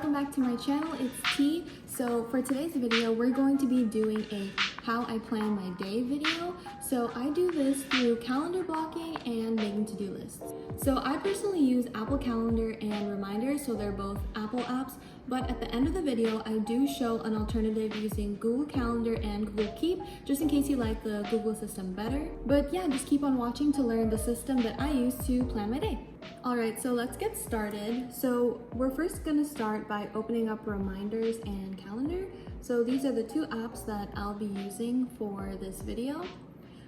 welcome back to my channel. It's T. So for today's video, we're going to be doing a how I plan my day video. So I do this through calendar blocking and making to-do lists. So I personally use Apple Calendar and Reminders, so they're both Apple apps. But at the end of the video, I do show an alternative using Google Calendar and Google Keep, just in case you like the Google system better. But yeah, just keep on watching to learn the system that I use to plan my day. Alright, so let's get started. So we're first gonna start by opening up Reminders and Calendar. So these are the two apps that I'll be using for this video.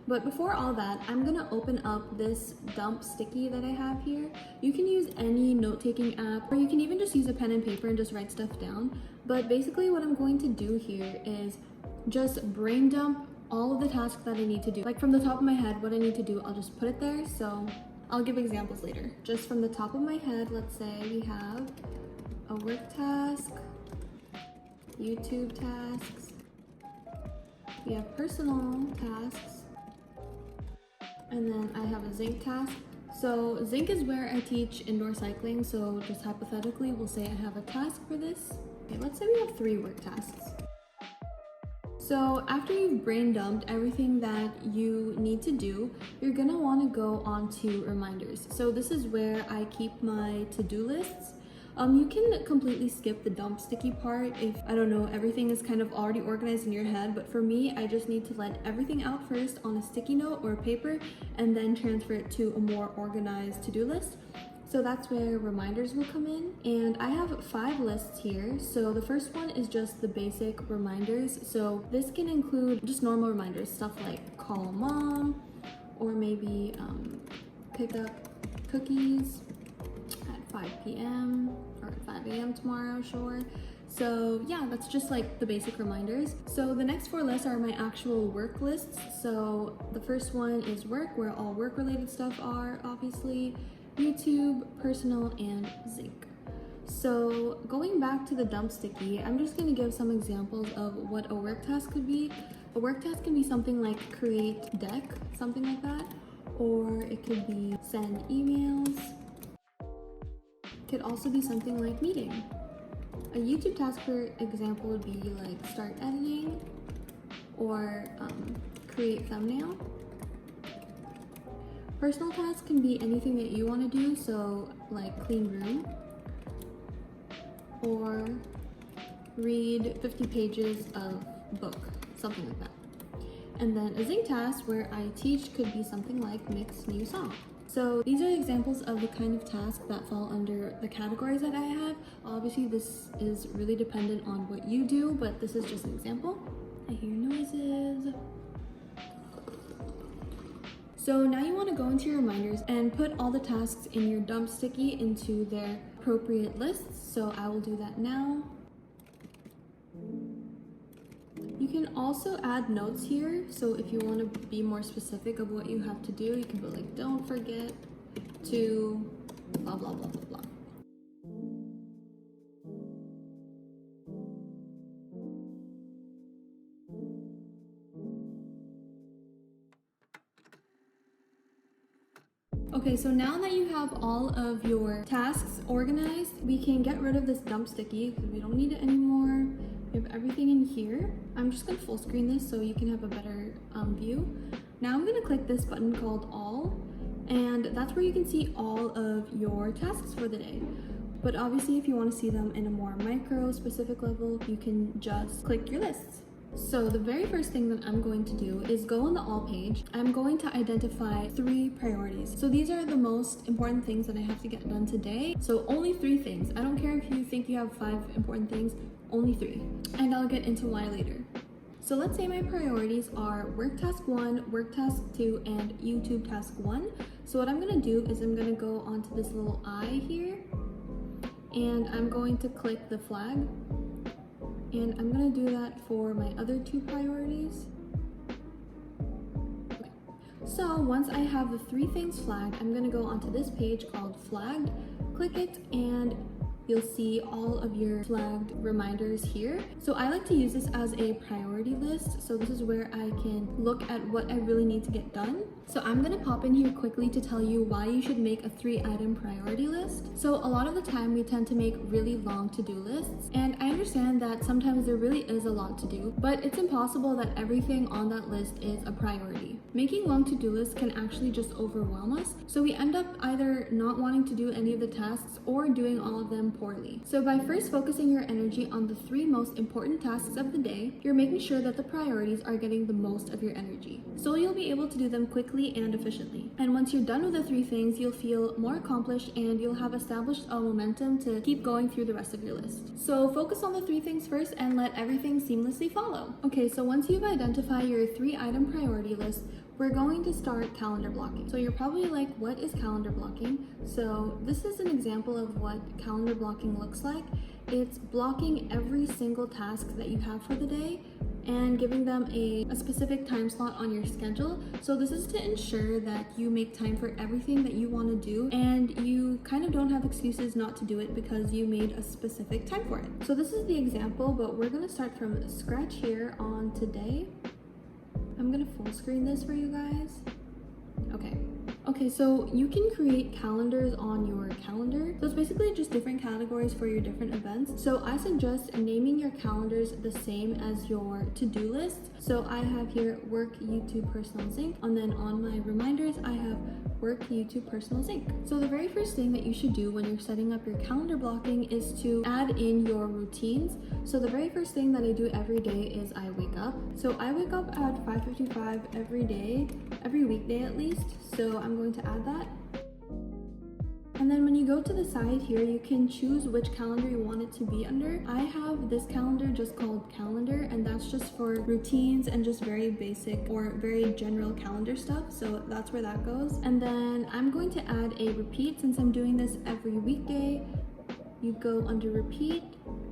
But before all that, I'm gonna open up this dump sticky that I have here. You can use any note-taking app, or you can even just use a pen and paper and just write stuff down. But basically what I'm going to do here is just brain dump all of the tasks that I need to do. Like from the top of my head, what I need to do, I'll just put it there. So I'll give examples later. Just from the top of my head, let's say we have a work task, YouTube tasks, we have personal tasks, and then I have a zinc task. So zinc is where I teach indoor cycling, so just hypothetically, we'll say I have a task for this. Okay, let's say we have 3 work tasks. So after you've brain dumped everything that you need to do, you're gonna wanna go on to Reminders. So this is where I keep my to-do lists. You can completely skip the dump sticky part if, I don't know, everything is kind of already organized in your head, but for me, I just need to let everything out first on a sticky note or paper and then transfer it to a more organized to-do list. So that's where Reminders will come in. And I have 5 lists here. So the first one is just the basic reminders. So this can include just normal reminders, stuff like call mom, or maybe pick up cookies at 5 p.m. or at 5 a.m. tomorrow, sure. So yeah, that's just like the basic reminders. So the next 4 lists are my actual work lists. So the first one is work, where all work related stuff are, obviously. YouTube, personal, and zinc. So going back to the dump sticky, I'm just going to give some examples of what a work task could be. A work task can be something like create deck, something like that, or it could be send emails. It could also be something like meeting. A YouTube task, for example, would be like start editing or create thumbnail. Personal tasks can be anything that you want to do, so like clean room or read 50 pages of book, something like that. And then a zinc task where I teach could be something like mix new song. So these are examples of the kind of tasks that fall under the categories that I have. Obviously this is really dependent on what you do, but this is just an example. I hear noises. So now you want to go into your reminders and put all the tasks in your dump sticky into their appropriate lists. So I will do that now. You can also add notes here. So if you want to be more specific of what you have to do, you can put like, don't forget to blah, blah, blah, blah, blah. Okay, so now that you have all of your tasks organized, we can get rid of this dump sticky because we don't need it anymore. We have everything in here. I'm just gonna full screen this so you can have a better view. Now I'm gonna click this button called All, and that's where you can see all of your tasks for the day. But obviously if you want to see them in a more micro specific level, you can just click your lists. So the very first thing that I'm going to do is go on the all page. I'm going to identify 3 priorities. So these are the most important things that I have to get done today. So only 3 things. I don't care if you think you have 5 important things, only 3. And I'll get into why later. So let's say my priorities are work task 1, work task 2, and YouTube task 1. So what I'm gonna do is I'm gonna go onto this little eye here, and I'm going to click the flag. And I'm gonna do that for my other 2 priorities. Okay. So once I have the 3 things flagged, I'm gonna go onto this page called flagged, click it, and you'll see all of your flagged reminders here. So I like to use this as a priority list. So this is where I can look at what I really need to get done. So I'm gonna pop in here quickly to tell you why you should make a 3-item priority list. So a lot of the time we tend to make really long to-do lists, and I understand that sometimes there really is a lot to do, but it's impossible that everything on that list is a priority. Making long to-do lists can actually just overwhelm us, so we end up either not wanting to do any of the tasks or doing all of them poorly. So by first focusing your energy on the 3 most important tasks of the day, you're making sure that the priorities are getting the most of your energy. So you'll be able to do them quickly and efficiently. And once you're done with the 3 things, you'll feel more accomplished and you'll have established a momentum to keep going through the rest of your list. So focus on the 3 things first and let everything seamlessly follow. Okay, so once you've identified your 3-item priority list, we're going to start calendar blocking. So you're probably like, what is calendar blocking? So this is an example of what calendar blocking looks like. It's blocking every single task that you have for the day and giving them a specific time slot on your schedule. So this is to ensure that you make time for everything that you want to do and you kind of don't have excuses not to do it because you made a specific time for it. So this is the example, but we're going to start from scratch here on today. I'm gonna full screen this for you guys. Okay, so you can create calendars on your calendar. So it's basically just different categories for your different events. So I suggest naming your calendars the same as your to-do list. So I have here work, YouTube, personal, sync, and then on my reminders I have work, YouTube, personal, sync. So the very first thing that you should do when you're setting up your calendar blocking is to add in your routines. So the very first thing that I do every day is I wake up. So I wake up at 5:55 every day, every weekday at least. So I'm going to add that. And then when you go to the side here, you can choose which calendar you want it to be under. I have this calendar just called calendar, and that's just for routines and just very basic or very general calendar stuff. So that's where that goes. And then I'm going to add a repeat since I'm doing this every weekday. You go under repeat,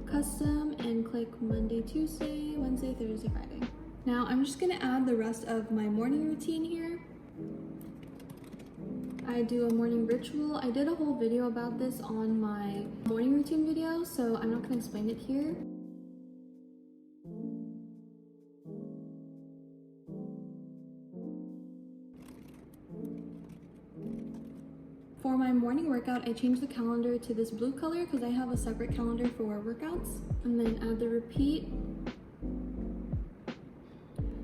custom, and click Monday, Tuesday, Wednesday, Thursday, Friday. Now I'm just gonna add the rest of my morning routine here. I do a morning ritual. I did a whole video about this on my morning routine video, so I'm not going to explain it here. For my morning workout, I changed the calendar to this blue color because I have a separate calendar for workouts. And then add the repeat.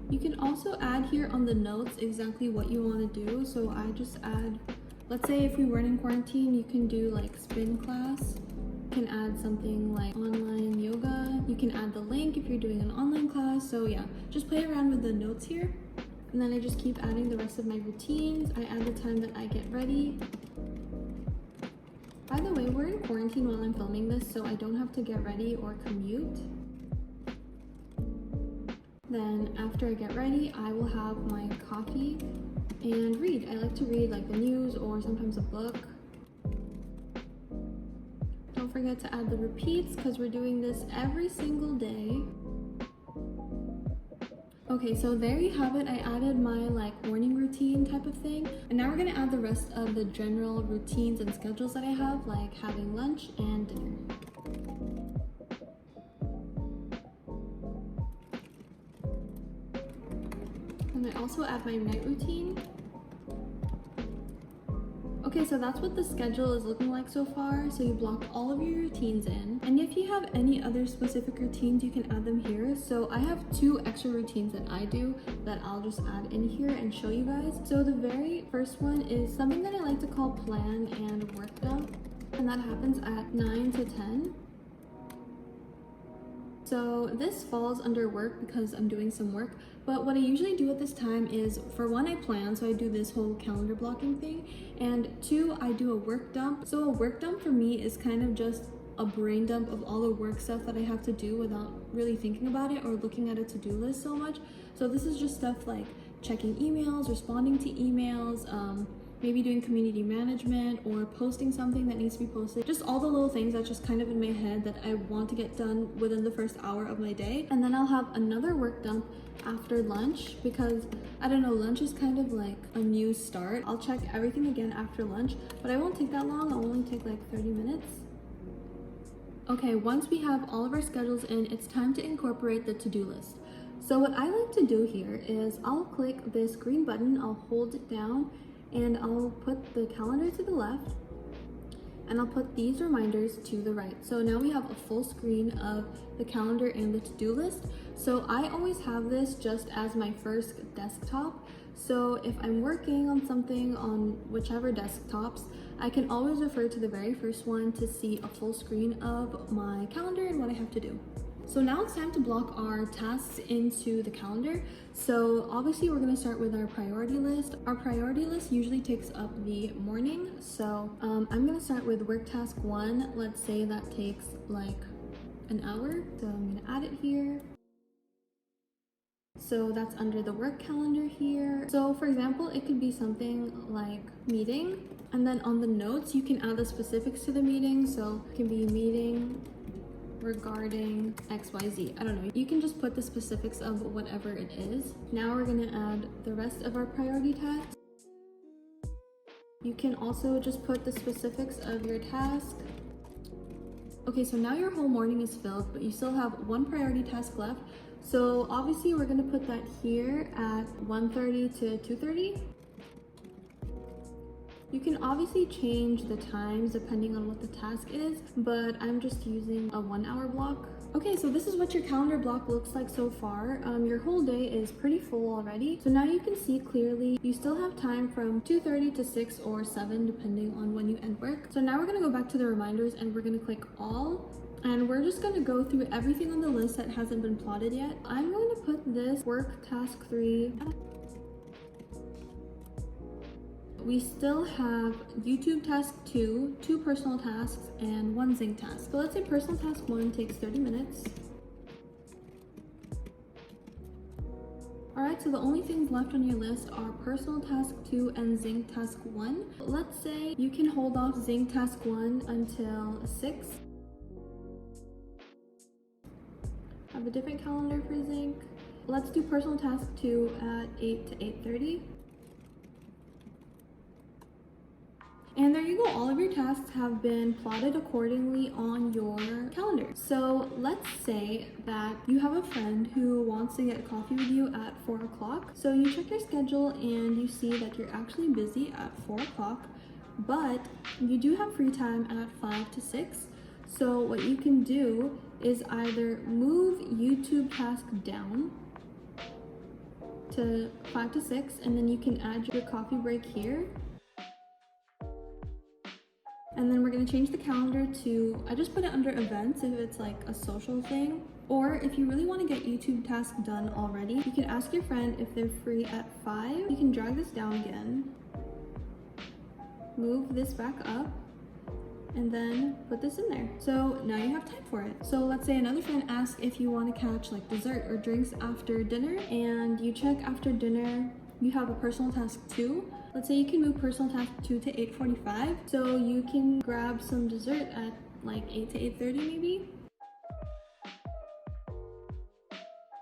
You can also add here on the notes exactly what you want to do. So I just add, let's say if we weren't in quarantine, you can do like spin class. You can add something like online yoga. You can add the link if you're doing an online class. So yeah, just play around with the notes here. And then I just keep adding the rest of my routines. I add the time that I get ready. By the way, we're in quarantine while I'm filming this, so I don't have to get ready or commute. Then after I get ready, I will have my coffee and read. I like to read like the news or sometimes a book. Don't forget to add the repeats because we're doing this every single day. Okay, so there you have it. I added my like morning routine type of thing. And now we're gonna add the rest of the general routines and schedules that I have, like having lunch and dinner. And I also add my night routine. Okay, so that's what the schedule is looking like so far. So you blocked all of your routines in. And if you have any other specific routines, you can add them here. So I have 2 extra routines that I do that I'll just add in here and show you guys. So the very first one is something that I like to call plan and work dump. And that happens at 9 to 10. So this falls under work because I'm doing some work, but what I usually do at this time is, for one, I plan, so I do this whole calendar blocking thing, and 2, I do a work dump. So a work dump for me is kind of just a brain dump of all the work stuff that I have to do without really thinking about it or looking at a to-do list so much. So this is just stuff like checking emails, responding to emails, maybe doing community management or posting something that needs to be posted. Just all the little things that's just kind of in my head that I want to get done within the first hour of my day. And then I'll have another work dump after lunch because, I don't know, lunch is kind of like a new start. I'll check everything again after lunch, but I won't take that long. I'll only take like 30 minutes. Okay, once we have all of our schedules in, it's time to incorporate the to-do list. So what I like to do here is I'll click this green button, I'll hold it down, and I'll put the calendar to the left, and I'll put these reminders to the right. So now we have a full screen of the calendar and the to-do list. So I always have this just as my first desktop. So if I'm working on something on whichever desktops, I can always refer to the very first one to see a full screen of my calendar and what I have to do. So now it's time to block our tasks into the calendar. So obviously we're gonna start with our priority list. Our priority list usually takes up the morning. So I'm gonna start with work task 1. Let's say that takes like an hour. So I'm gonna add it here. So that's under the work calendar here. So for example, it could be something like meeting. And then on the notes, you can add the specifics to the meeting. So it can be meeting regarding XYZ. I don't know. You can just put the specifics of whatever it is. Now we're gonna add the rest of our priority tasks. You can also just put the specifics of your task. Okay, so now your whole morning is filled, but you still have one priority task left. So obviously we're gonna put that here at 1:30 to 2:30. You can obviously change the times depending on what the task is, but I'm just using a 1 hour block. Okay, so this is what your calendar block looks like so far. Your whole day is pretty full already. So now you can see clearly you still have time from 2:30 to 6 or 7 depending on when you end work. So now we're gonna go back to the reminders and we're gonna click all. And we're just gonna go through everything on the list that hasn't been plotted yet. I'm going to put this work task 3. We still have YouTube task 2, 2 personal tasks, and 1 Zinc task. So let's say personal task 1 takes 30 minutes. Alright, so the only things left on your list are personal task 2 and Zinc task 1. Let's say you can hold off Zinc task 1 until 6. I have a different calendar for Zinc. Let's do personal task 2 at 8 to 8:30. And there you go, all of your tasks have been plotted accordingly on your calendar. So let's say that you have a friend who wants to get coffee with you at 4 o'clock. So you check your schedule and you see that you're actually busy at 4 o'clock, but you do have free time at 5 to 6. So what you can do is either move YouTube task down to 5 to 6, and then you can add your coffee break here. And then we're gonna change the calendar to, I just put it under events if it's like a social thing. Or if you really wanna get YouTube tasks done already, you can ask your friend if they're free at 5. You can drag this down again, move this back up, and then put this in there. So now you have time for it. So let's say another friend asks if you wanna catch like dessert or drinks after dinner, and you check after dinner, you have a personal task 2. Let's say you can move personal task 2 to 8:45. So you can grab some dessert at like 8 to 8:30 maybe.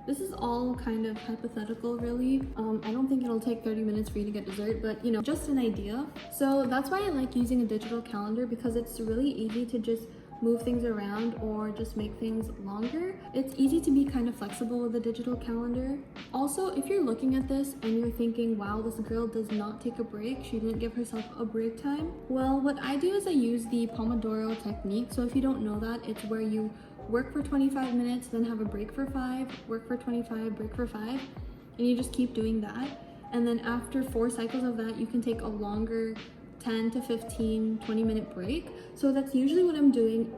This is all kind of hypothetical really. I don't think it'll take 30 minutes for you to get dessert, but you know, just an idea. So that's why I like using a digital calendar, because it's really easy to just move things around or just make things longer. It's easy to be kind of flexible with a digital calendar. Also, if you're looking at this and you're thinking, wow, this girl does not take a break, she didn't give herself a break time. Well, what I do is I use the Pomodoro Technique. So if you don't know that, it's where you work for 25 minutes, then have a break for 5, work for 25, break for 5, and you just keep doing that. And then after 4 cycles of that, you can take a longer 10 to 15, 20-minute break. So that's usually what I'm doing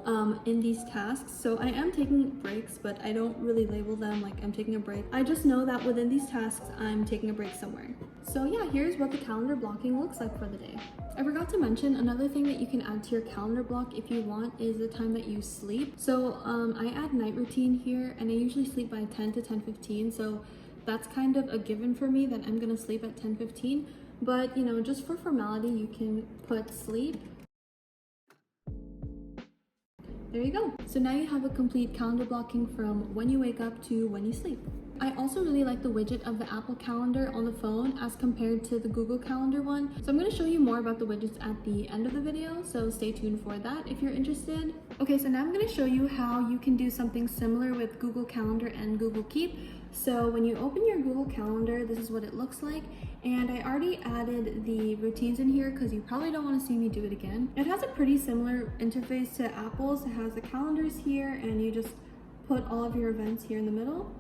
in these tasks. So I am taking breaks, but I don't really label them like I'm taking a break. I just know that within these tasks, I'm taking a break somewhere. So yeah, here's what the calendar blocking looks like for the day. I forgot to mention another thing that you can add to your calendar block if you want is the time that you sleep. So I add night routine here, and I usually sleep by 10 to 10:15. So that's kind of a given for me that I'm gonna sleep at 10:15. But you know, just for formality, you can put sleep. There you go. So now you have a complete calendar blocking from when you wake up to when you sleep. I also really like the widget of the Apple Calendar on the phone as compared to the Google Calendar one. So I'm going to show you more about the widgets at the end of the video, so stay tuned for that if you're interested. Okay, so now I'm going to show you how you can do something similar with Google Calendar and Google Keep. So when you open your Google Calendar, this is what it looks like. And I already added the routines in here because you probably don't want to see me do it again. It has a pretty similar interface to Apple's. It has the calendars here and you just put all of your events here in the middle.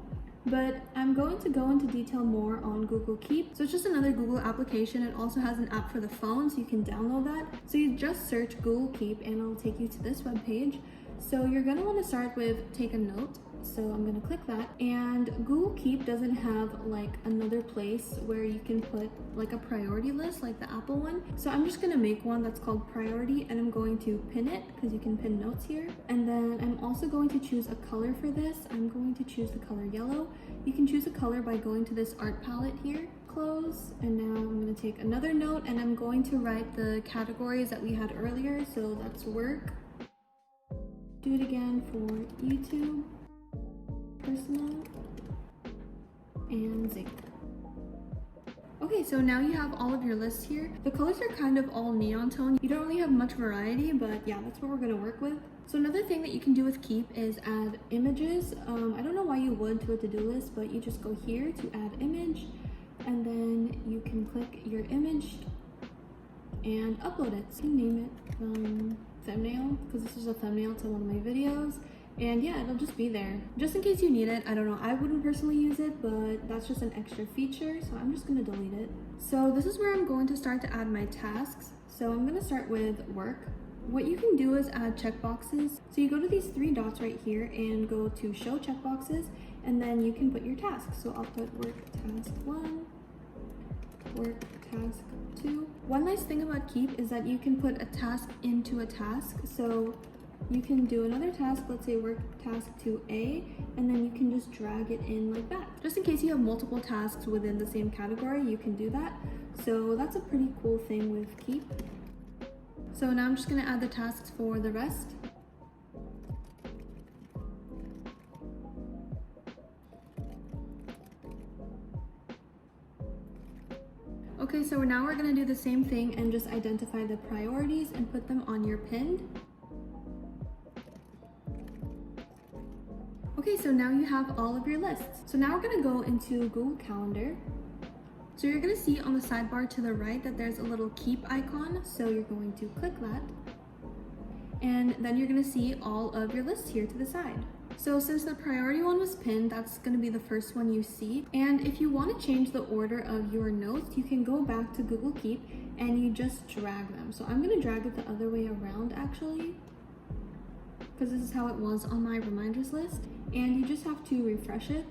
But I'm going to go into detail more on Google Keep. So it's just another Google application. It also has an app for the phone, so you can download that. So you just search Google Keep and it'll take you to this web page. So you're gonna wanna start with take a note. So I'm gonna click that. And Google Keep doesn't have like another place where you can put like a priority list like the Apple one. So I'm just gonna make one that's called priority and I'm going to pin it because you can pin notes here. And then I'm also going to choose a color for this. I'm going to choose the color yellow. You can choose a color by going to this art palette here. Close. And now I'm gonna take another note and I'm going to write the categories that we had earlier. So that's work. Do it again for YouTube, personal, and Zinc. Okay, so now you have all of your lists here. The colors are kind of all neon tone. You don't really have much variety, but yeah, that's what we're gonna work with. So another thing that you can do with Keep is add images. I don't know why you would to a to-do list, but you just go here to add image, and then you can click your image and upload it. So you can name it thumbnail, because this is a thumbnail to one of my videos. And yeah, it'll just be there. Just in case you need it. I don't know, I wouldn't personally use it, but that's just an extra feature, so I'm just gonna delete it. So this is where I'm going to start to add my tasks. So I'm gonna start with work. What you can do is add checkboxes. So you go to these three dots right here and go to show checkboxes, and then you can put your tasks. So I'll put work task 1, work task 2. One nice thing about Keep is that you can put a task into a task. So you can do another task, let's say work task 2A, and then you can just drag it in like that. Just in case you have multiple tasks within the same category, you can do that. So that's a pretty cool thing with Keep. So now I'm just gonna add the tasks for the rest. Okay, so now we're gonna do the same thing and just identify the priorities and put them on your pinned. Okay, so now you have all of your lists. So now we're gonna go into Google Calendar. So you're gonna see on the sidebar to the right that there's a little keep icon. So you're going to click that. And then you're gonna see all of your lists here to the side. So since the priority one was pinned, that's gonna be the first one you see. And if you wanna change the order of your notes, you can go back to Google Keep and you just drag them. So I'm gonna drag it the other way around actually, because this is how it was on my reminders list. And you just have to refresh it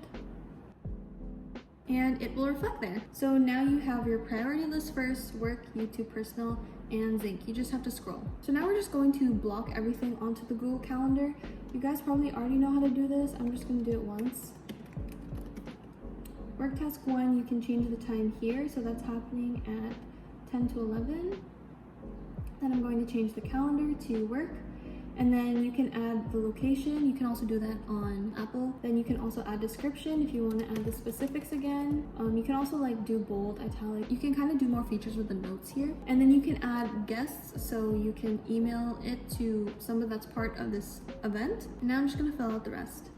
and it will reflect there. So now you have your priority list first, work, YouTube, personal, and Zinc. You just have to scroll. So now we're just going to block everything onto the Google Calendar. You guys probably already know how to do this. I'm just gonna do it once. Work task 1, you can change the time here. So that's happening at 10 to 11. Then I'm going to change the calendar to work. And then you can add the location. You can also do that on Apple. Then you can also add description if you want to add the specifics again. You can also like do bold, italic. You can kind of do more features with the notes here. And then you can add guests, so you can email it to someone that's part of this event. And now I'm just gonna fill out the rest.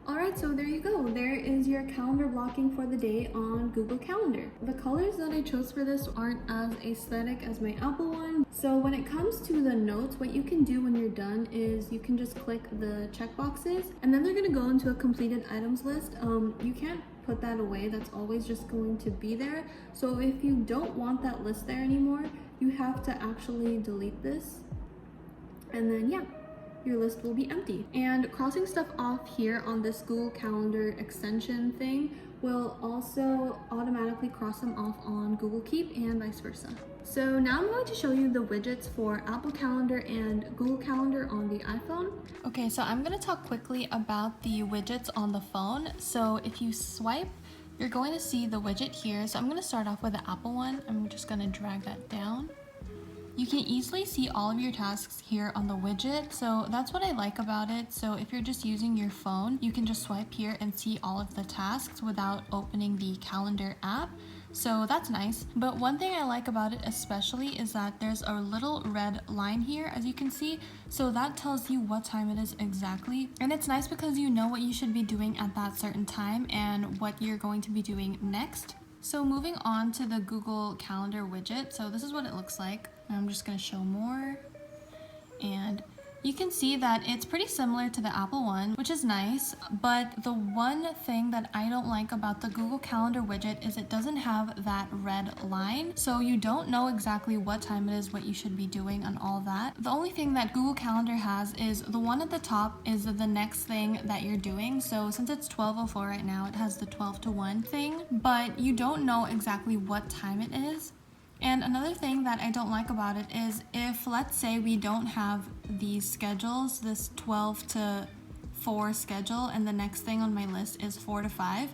Alright, so there you go. There is your calendar blocking for the day on Google Calendar. The colors that I chose for this aren't as aesthetic as my Apple one. So when it comes to the notes, what you can do when you're done is you can just click the checkboxes and then they're gonna go into a completed items list. You can't put that away. That's always just going to be there. So if you don't want that list there anymore, you have to actually delete this. And then yeah, your list will be empty. And crossing stuff off here on this Google Calendar extension thing will also automatically cross them off on Google Keep and vice versa. So now I'm going to show you the widgets for Apple Calendar and Google Calendar on the iPhone. Okay, so I'm gonna talk quickly about the widgets on the phone. So if you swipe, you're going to see the widget here. So I'm gonna start off with the Apple one. I'm just gonna drag that down. You can easily see all of your tasks here on the widget, so that's what I like about it. So if you're just using your phone, you can just swipe here and see all of the tasks without opening the calendar app. So that's nice. But one thing I like about it especially is that there's a little red line here, as you can see. So that tells you what time it is exactly. And it's nice because you know what you should be doing at that certain time and what you're going to be doing next. So moving on to the Google Calendar widget. So this is what it looks like. And I'm just gonna show more. And you can see that it's pretty similar to the Apple one, which is nice, but the one thing that I don't like about the Google Calendar widget is it doesn't have that red line, so you don't know exactly what time it is, what you should be doing, and all that. The only thing that Google Calendar has is the one at the top is the next thing that you're doing, so since it's 12:04 right now, it has the 12 to 1 thing, but you don't know exactly what time it is. And another thing that I don't like about it is if, let's say, we don't have these schedules, this 12 to 4 schedule, and the next thing on my list is 4 to 5,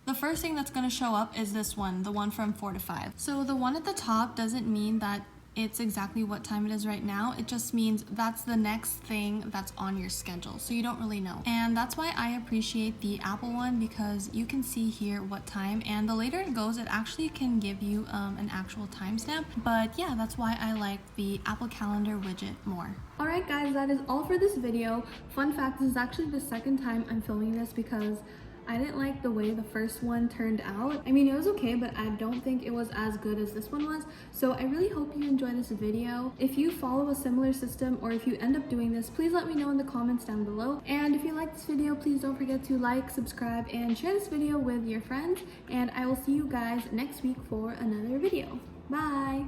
the first thing that's going to show up is this one, the one from 4 to 5. So the one at the top doesn't mean that it's exactly what time it is right now. It just means that's the next thing that's on your schedule, so you don't really know. And that's why I appreciate the Apple one, because you can see here what time, and the later it goes, it actually can give you an actual timestamp. But yeah, that's why I like the Apple Calendar widget more. Alright guys, that is all for this video. Fun fact, this is actually the second time I'm filming this because I didn't like the way the first one turned out. I mean, it was okay, but I don't think it was as good as this one was. So I really hope you enjoy this video. If you follow a similar system, or if you end up doing this, please let me know in the comments down below. And if you like this video, please don't forget to like, subscribe, and share this video with your friends. And I will see you guys next week for another video. Bye!